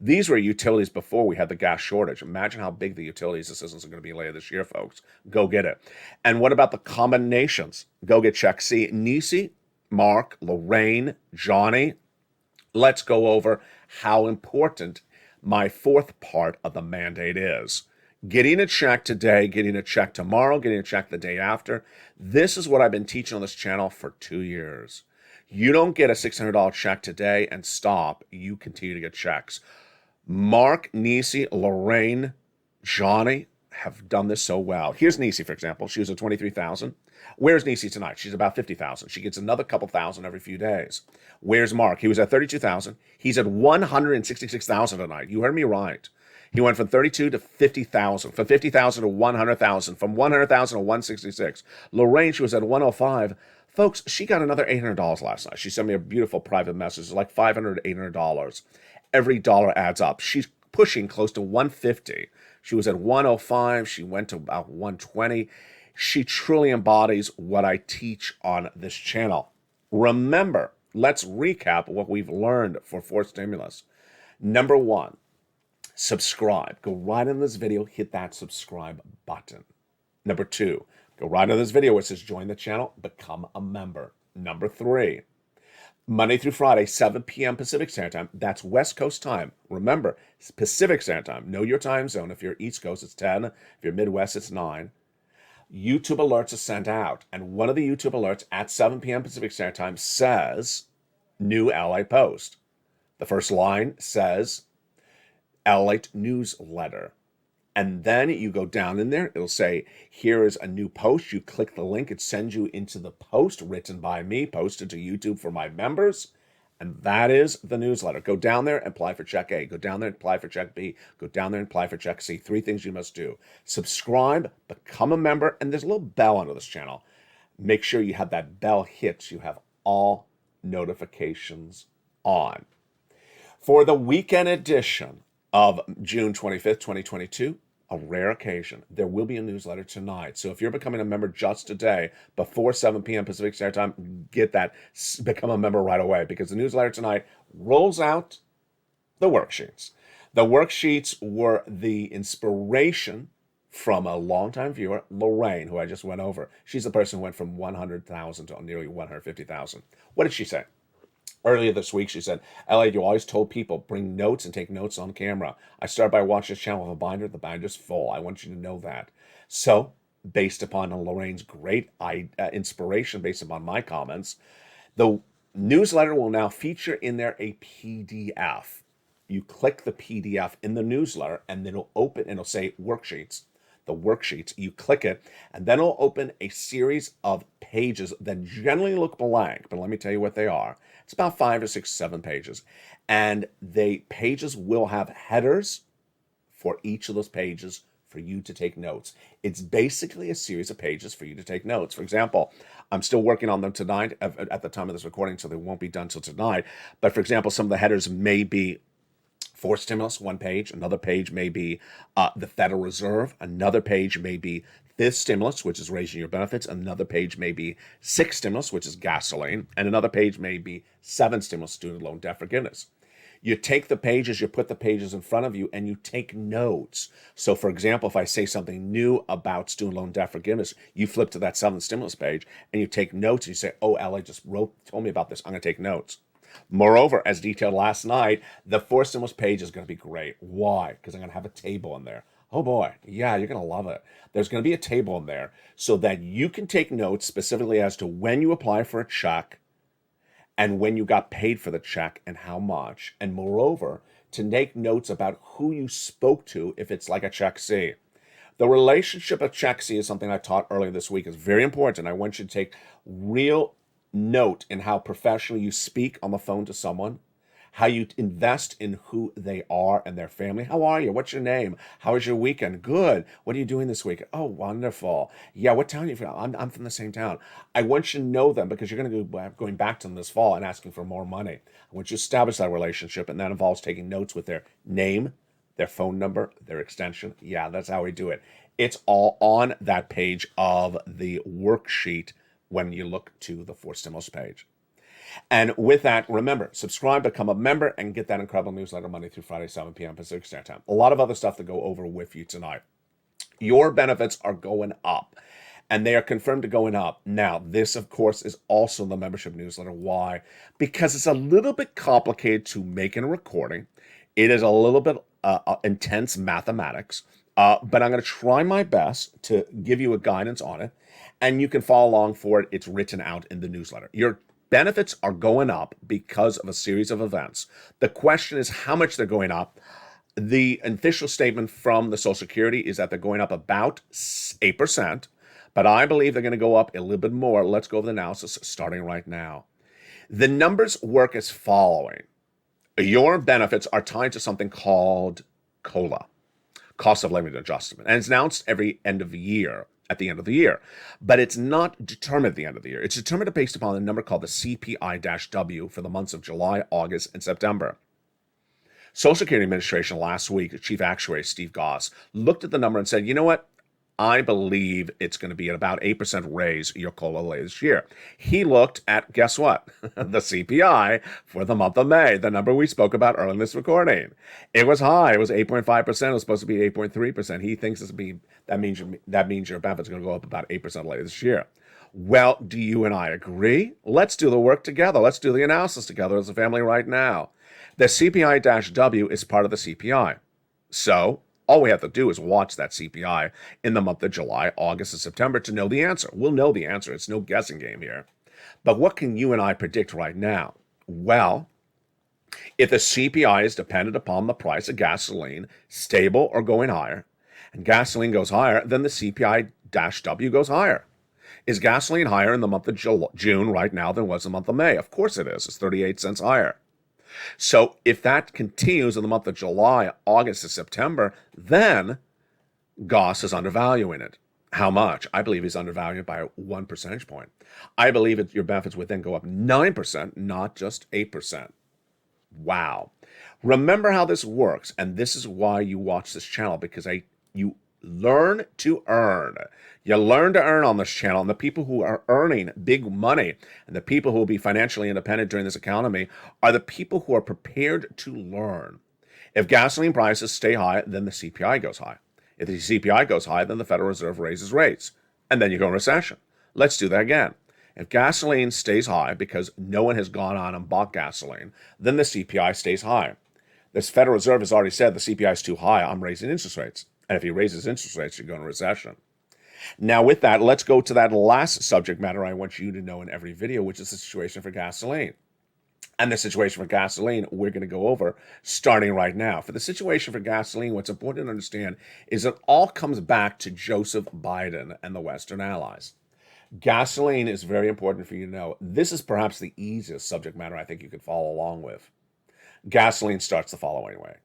These were utilities before we had the gas shortage. Imagine how big the utilities assistance are going to be later this year, folks. Go get it. And what about the combinations? Go get Check C. Nisi, Mark, Lorraine, Johnny. Let's go over how important my fourth part of the mandate is. Getting a check today, getting a check tomorrow, getting a check the day after. This is what I've been teaching on this channel for 2 years. You don't get a $600 check today and stop. You continue to get checks. Mark, Nisi, Lorraine, Johnny have done this so well. Here's Nisi, for example. She was at $23,000. Where's Nisi tonight? She's about $50,000. She gets another couple thousand every few days. Where's Mark? He was at $32,000. He's at $166,000 tonight. You heard me right. He went from $32,000 to $50,000, from $50,000 to $100,000, from $100,000 to $166,000. Lorraine, she was at $105,000. Folks, she got another $800 last night. She sent me a beautiful private message. It's like $500 to $800. Every dollar adds up. She's pushing close to $150,000. She was at $105,000. She went to about $120,000. She truly embodies what I teach on this channel. Remember, let's recap what we've learned for fourth stimulus. Number 1, subscribe. Go right in this video, hit that subscribe button. Number 2, go right in this video where it says join the channel, become a member. Number 3, Monday through Friday, 7 p.m. Pacific Standard Time. That's West Coast time. Remember, Pacific Standard Time. Know your time zone. If you're East Coast, it's 10. If you're Midwest, it's 9. YouTube alerts are sent out, and one of the YouTube alerts at 7 p.m. Pacific Standard Time says new LA post. The first line says LALATE newsletter, And then you go down in there, it'll say, here is a new post. You click the link, it sends you into the post written by me, posted to YouTube for my members. And that is the newsletter. Go down there and apply for check A. Go down there and apply for check B. Go down there and apply for check C. 3 things you must do. Subscribe, become a member, and there's a little bell under this channel. Make sure you have that bell hit so you have all notifications on. For the weekend edition of June 25th, 2022, a rare occasion, there will be a newsletter tonight. So if you're becoming a member just today, before 7 p.m. Pacific Standard Time, get that, become a member right away, because the newsletter tonight rolls out the worksheets. The worksheets were the inspiration from a longtime viewer, Lorraine, who I just went over. She's the person who went from 100,000 to nearly 150,000. What did she say? Earlier this week, she said, LA, you always told people, bring notes and take notes on camera. I started by watching this channel with a binder. The binder's full. I want you to know that. So, based upon Lorraine's great inspiration, based upon my comments, the newsletter will now feature in there a PDF. You click the PDF in the newsletter, and then it'll open, and it'll say worksheets. The worksheets, you click it, and then it'll open a series of pages that generally look blank, but let me tell you what they are. It's about 5 or 6, 7 pages. And the pages will have headers for each of those pages for you to take notes. It's basically a series of pages for you to take notes. For example, I'm still working on them tonight at the time of this recording, so they won't be done till tonight. But for example, some of the headers may be for stimulus, 1 page. Another page may be the Federal Reserve. Another page may be this stimulus, which is raising your benefits. Another page may be 6 stimulus, which is gasoline. And another page may be 7 stimulus, student loan debt forgiveness. You take the pages, you put the pages in front of you, and you take notes. So, for example, if I say something new about student loan debt forgiveness, you flip to that 7th stimulus page, and you take notes, and you say, oh, Ella just told me about this. I'm going to take notes. Moreover, as detailed last night, the 4th stimulus page is going to be great. Why? Because I'm going to have a table in there. Oh boy, yeah, you're going to love it. There's going to be a table in there so that you can take notes specifically as to when you apply for a check and when you got paid for the check and how much. And moreover, to take notes about who you spoke to if it's like a check C. The relationship of check C is something I taught earlier this week. It's very important. I want you to take real note in how professionally you speak on the phone to someone, how you invest in who they are and their family. How are you? What's your name? How was your weekend? Good. What are you doing this week? Oh, wonderful. Yeah, what town are you from? I'm from the same town. I want you to know them because you're going to be going back to them this fall and asking for more money. I want you to establish that relationship, and that involves taking notes with their name, their phone number, their extension. Yeah, that's how we do it. It's all on that page of the worksheet when you look to the 4th stimulus page. And with that, remember, subscribe, become a member, and get that incredible newsletter Monday through Friday, 7 p.m. Pacific Standard Time. A lot of other stuff to go over with you tonight. Your benefits are going up, and they are confirmed to going up. Now, this, of course, is also the membership newsletter. Why? Because it's a little bit complicated to make in a recording. It is a little bit intense mathematics, but I'm going to try my best to give you a guidance on it, and you can follow along for it. It's written out in the newsletter. Your benefits are going up because of a series of events. The question is how much they're going up. The official statement from the Social Security is that they're going up about 8%, but I believe they're going to go up a little bit more. Let's go over the analysis starting right now. The numbers work as following. Your benefits are tied to something called COLA, cost of living adjustment, and it's announced every end of the year. At the end of the year, but it's not determined at the end of the year. It's determined based upon a number called the CPI-W for the months of July, August, and September. Social Security Administration last week, Chief Actuary Steve Goss looked at the number and said, you know what? I believe it's going to be at about 8% raise your COLA this year. He looked at, guess what? The CPI for the month of May, the number we spoke about earlier in this recording. It was high. It was 8.5%. It was supposed to be 8.3%. He thinks that means your benefits are going to go up about 8% later this year. Well, do you and I agree? Let's do the work together. Let's do the analysis together as a family right now. The CPI-W is part of the CPI. So all we have to do is watch that CPI in the month of July, August, and September to know the answer. We'll know the answer. It's no guessing game here. But what can you and I predict right now? Well, if the CPI is dependent upon the price of gasoline, stable or going higher, and gasoline goes higher, then the CPI-W goes higher. Is gasoline higher in the month of June right now than it was in the month of May? Of course it is. It's 38 cents higher. So if that continues in the month of July, August, and September, then Goss is undervaluing it. How much? I believe he's undervalued by 1 percentage point. I believe your benefits would then go up 9%, not just 8%. Wow. Remember how this works, and this is why you watch this channel, because you learn to earn. You learn to earn on this channel, and the people who are earning big money and the people who will be financially independent during this economy are the people who are prepared to learn. If gasoline prices stay high, then the CPI goes high. If the CPI goes high, then the Federal Reserve raises rates, and then you go in recession. Let's do that again. If gasoline stays high because no one has gone on and bought gasoline, then the CPI stays high. This Federal Reserve has already said the CPI is too high, I'm raising interest rates. And if he raises interest rates, you go in recession. Now with that, let's go to that last subject matter I want you to know in every video, which is the situation for gasoline. And the situation for gasoline, we're going to go over starting right now. For the situation for gasoline, what's important to understand is it all comes back to Joseph Biden and the Western allies. Gasoline is very important for you to know. This is perhaps the easiest subject matter I think you could follow along with. Gasoline starts the following way.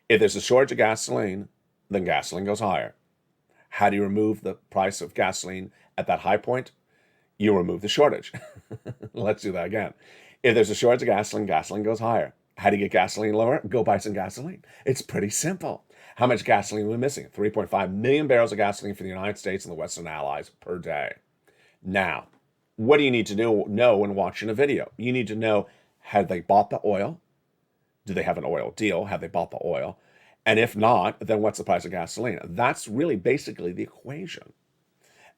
If there's a shortage of gasoline, then gasoline goes higher. How do you remove the price of gasoline at that high point? You remove the shortage. Let's do that again. If there's a shortage of gasoline, gasoline goes higher. How do you get gasoline lower? Go buy some gasoline. It's pretty simple. How much gasoline are we missing? 3.5 million barrels of gasoline for the United States and the Western allies per day. Now, what do you need to know when watching a video? You need to know, have they bought the oil? Do they have an oil deal? Have they bought the oil? And if not, then what's the price of gasoline? That's really basically the equation.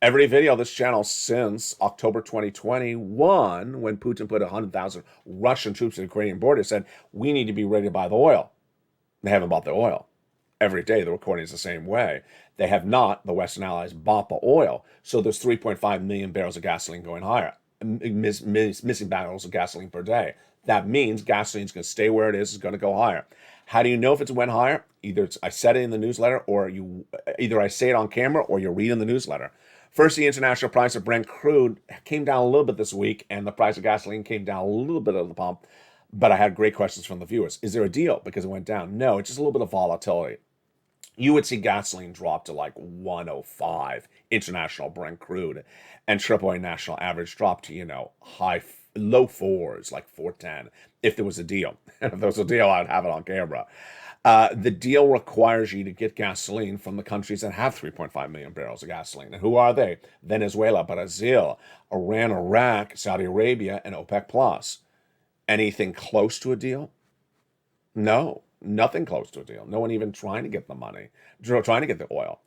Every video on this channel since October 2021, when Putin put 100,000 Russian troops at the Ukrainian border, said, we need to be ready to buy the oil. They haven't bought the oil. Every day the recording is the same way. They have not, the Western allies, bought the oil. So there's 3.5 million barrels of gasoline going higher, missing barrels of gasoline per day. That means gasoline's going to stay where it is, it's going to go higher. How do you know if it went higher? Either I said it in the newsletter, or either I say it on camera, or you read in the newsletter. First, the international price of Brent crude came down a little bit this week, and the price of gasoline came down a little bit at the pump. But I had great questions from the viewers. Is there a deal because it went down? No, it's just a little bit of volatility. You would see gasoline drop to like 105 international Brent crude, and AAA national average drop to, low fours, like 410, if there was a deal. And if there was a deal, I'd have it on camera. The deal requires you to get gasoline from the countries that have 3.5 million barrels of gasoline. And who are they? Venezuela, Brazil, Iran, Iraq, Saudi Arabia, and OPEC Plus. Anything close to a deal? No, nothing close to a deal. No one even trying to get the money, trying to get the oil.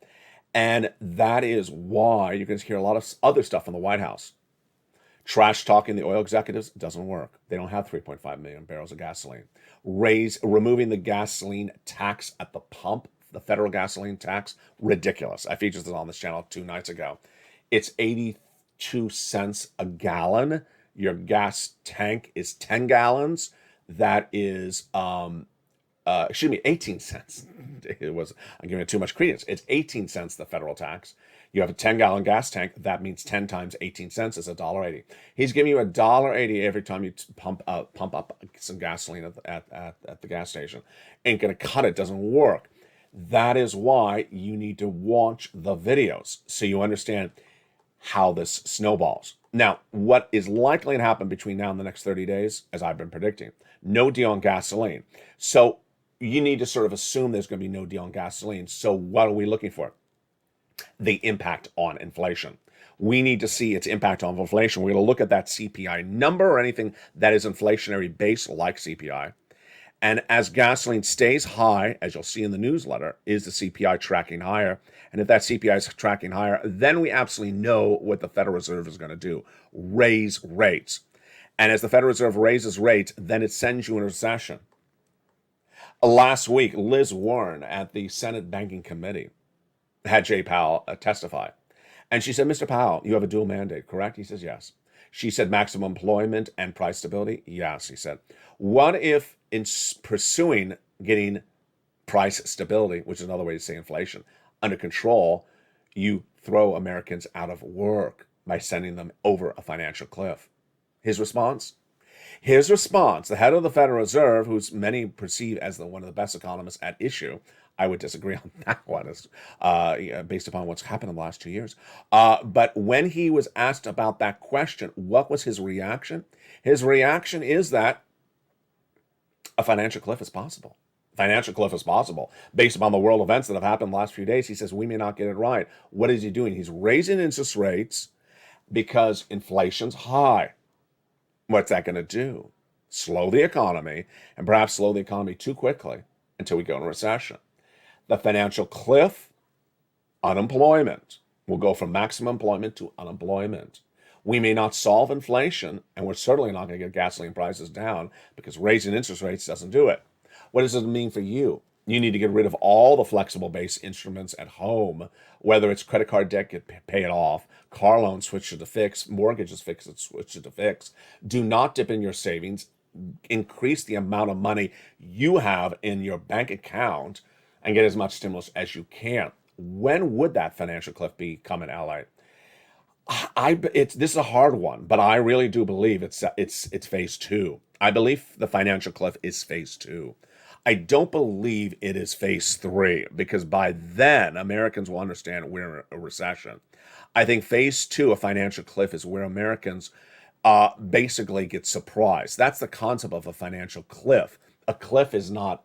And that is why you can hear a lot of other stuff from the White House. Trash talking the oil executives doesn't work. They don't have 3.5 million barrels of gasoline. Removing the gasoline tax at the pump, the federal gasoline tax, ridiculous. I featured this on this channel 2 nights ago. It's 82 cents a gallon. Your gas tank is 10 gallons. That is, 18 cents. I'm giving it too much credence. It's 18 cents, the federal tax. You have a 10-gallon gas tank. That means 10 times 18 cents is $1.80. He's giving you $1.80 every time you pump up some gasoline at the gas station. Ain't gonna cut it. Doesn't work. That is why you need to watch the videos so you understand how this snowballs. Now, what is likely to happen between now and the next 30 days, as I've been predicting, no deal on gasoline. So you need to sort of assume there's going to be no deal on gasoline. So what are we looking for? The impact on inflation. We need to see its impact on inflation. We're going to look at that CPI number or anything that is inflationary based like CPI. And as gasoline stays high, as you'll see in the newsletter, is the CPI tracking higher? And if that CPI is tracking higher, then we absolutely know what the Federal Reserve is going to do, raise rates. And as the Federal Reserve raises rates, then it sends you in a recession. Last week, Liz Warren at the Senate Banking Committee had Jay Powell testify. And she said, Mr. Powell, you have a dual mandate, correct? He says, yes. She said, maximum employment and price stability? Yes, he said. What if in pursuing getting price stability, which is another way to say inflation, under control, you throw Americans out of work by sending them over a financial cliff. His response? His response, the head of the Federal Reserve, who's many perceive as one of the best economists at issue, I would disagree on that one, based upon what's happened in the last 2 years. But when he was asked about that question, what was his reaction? His reaction is that a financial cliff is possible. Financial cliff is possible based upon the world events that have happened the last few days. He says we may not get it right. What is he doing? He's raising interest rates because inflation's high. What's that going to do? Slow the economy, and perhaps slow the economy too quickly until we go into recession. The financial cliff, unemployment. We'll go from maximum employment to unemployment. We may not solve inflation, and we're certainly not going to get gasoline prices down because raising interest rates doesn't do it. What does it mean for you? You need to get rid of all the flexible base instruments at home, whether it's credit card debt, pay it off, car loans, switch it to fixed, mortgages, fix it, switch it to fixed. Do not dip in your savings. Increase the amount of money you have in your bank account and get as much stimulus as you can. When would that financial cliff be coming, LA? This is a hard one, but I really do believe it's phase 2. I believe the financial cliff is phase 2. I don't believe it is phase 3 because by then Americans will understand we're in a recession. I think phase 2, a financial cliff, is where Americans basically get surprised. That's the concept of a financial cliff. A cliff is not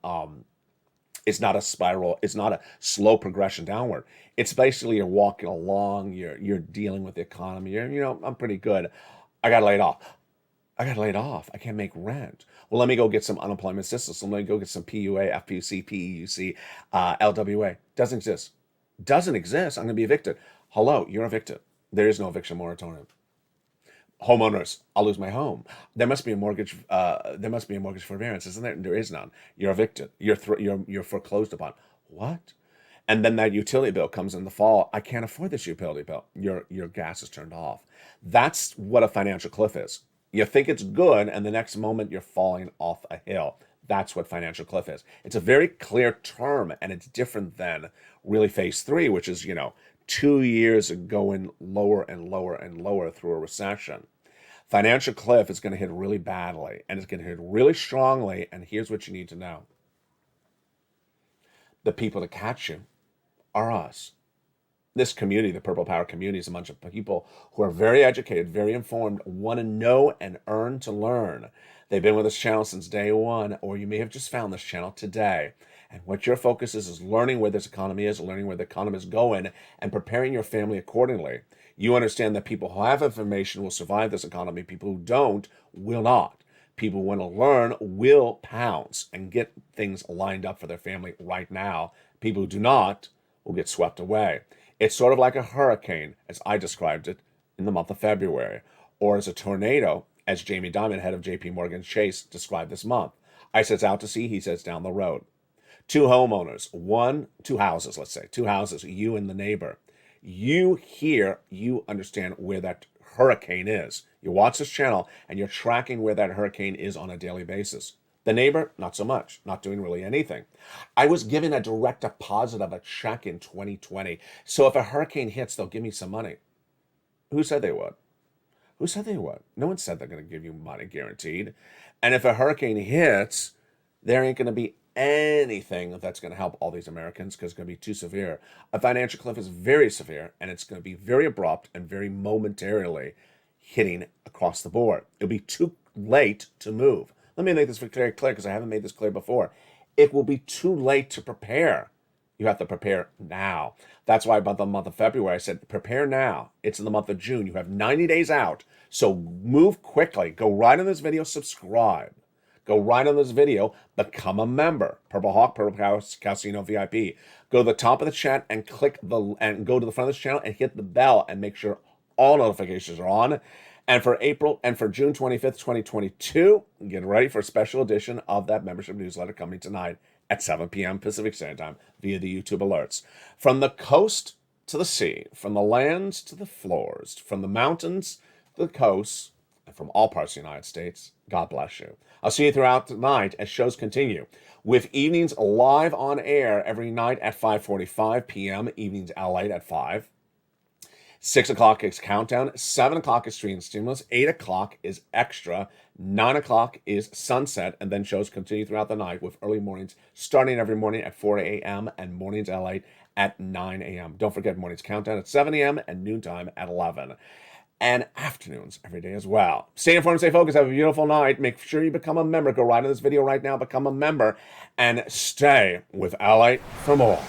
it's not a spiral. It's not a slow progression downward. It's basically you're walking along. You're dealing with the economy. I'm pretty good. I got laid off. I can't make rent. Well, let me go get some unemployment assistance. Let me go get some PUA, FPUC, PEUC, LWA. Doesn't exist. Doesn't exist. I'm going to be evicted. Hello, you're evicted. There is no eviction moratorium. Homeowners, I'll lose my home. There must be a mortgage. There must be a mortgage forbearance, isn't there? There is none. You're evicted. You're foreclosed upon. What? And then that utility bill comes in the fall. I can't afford this utility bill. Your gas is turned off. That's what a financial cliff is. You think it's good, and the next moment you're falling off a hill. That's what financial cliff is. It's a very clear term, and it's different than really phase 3, which is 2 years of going lower and lower and lower through a recession. Financial cliff is going to hit really badly, and it's going to hit really strongly, and here's what you need to know. The people that catch you are us. This community, the Purple Power community, is a bunch of people who are very educated, very informed, want to know and earn to learn. They've been with this channel since day one, or you may have just found this channel today. And what your focus is learning where this economy is, learning where the economy is going, and preparing your family accordingly. You understand that people who have information will survive this economy. People who don't will not. People who want to learn will pounce and get things lined up for their family right now. People who do not will get swept away. It's sort of like a hurricane, as I described it in the month of February, or as a tornado, as Jamie Dimon, head of JP Morgan Chase, described this month. I said it's out to sea, he says down the road. Two homeowners, two houses, you and the neighbor. You understand where that hurricane is. You watch this channel and you're tracking where that hurricane is on a daily basis. The neighbor, not so much, not doing really anything. I was given a direct deposit of a check in 2020. So if a hurricane hits, they'll give me some money. Who said they would? Who said they would? No one said they're going to give you money guaranteed. And if a hurricane hits, there ain't going to be anything that's going to help all these Americans because it's going to be too severe. A financial cliff is very severe, and it's going to be very abrupt and very momentarily hitting across the board. It'll be too late to move. Let me make this very clear because I haven't made this clear before. It will be too late to prepare. You have to prepare now. That's why about the month of February, I said, prepare now. It's in the month of June. You have 90 days out. So move quickly. Go right on this video, subscribe. Go right on this video, become a member. Purple Hawk, Purple House Casino VIP. Go to the top of the chat and go to the front of this channel and hit the bell and make sure all notifications are on. And for June 25th, 2022, get ready for a special edition of that membership newsletter coming tonight at 7 p.m. Pacific Standard Time via the YouTube alerts. From the coast to the sea, from the lands to the floors, from the mountains to the coast, and from all parts of the United States, God bless you. I'll see you throughout the night as shows continue, with evenings live on air every night at 5:45 p.m., evenings LATE at 5. 6 o'clock is Countdown, 7 o'clock is Stream Stimulus, 8 o'clock is Extra, 9 o'clock is Sunset, and then shows continue throughout the night with early mornings starting every morning at 4 a.m. and mornings LATE at 9 a.m. Don't forget mornings Countdown at 7 a.m. and noontime at 11. And afternoons every day as well. Stay informed, stay focused, have a beautiful night. Make sure you become a member. Go right to this video right now, become a member, and stay with LATE for more.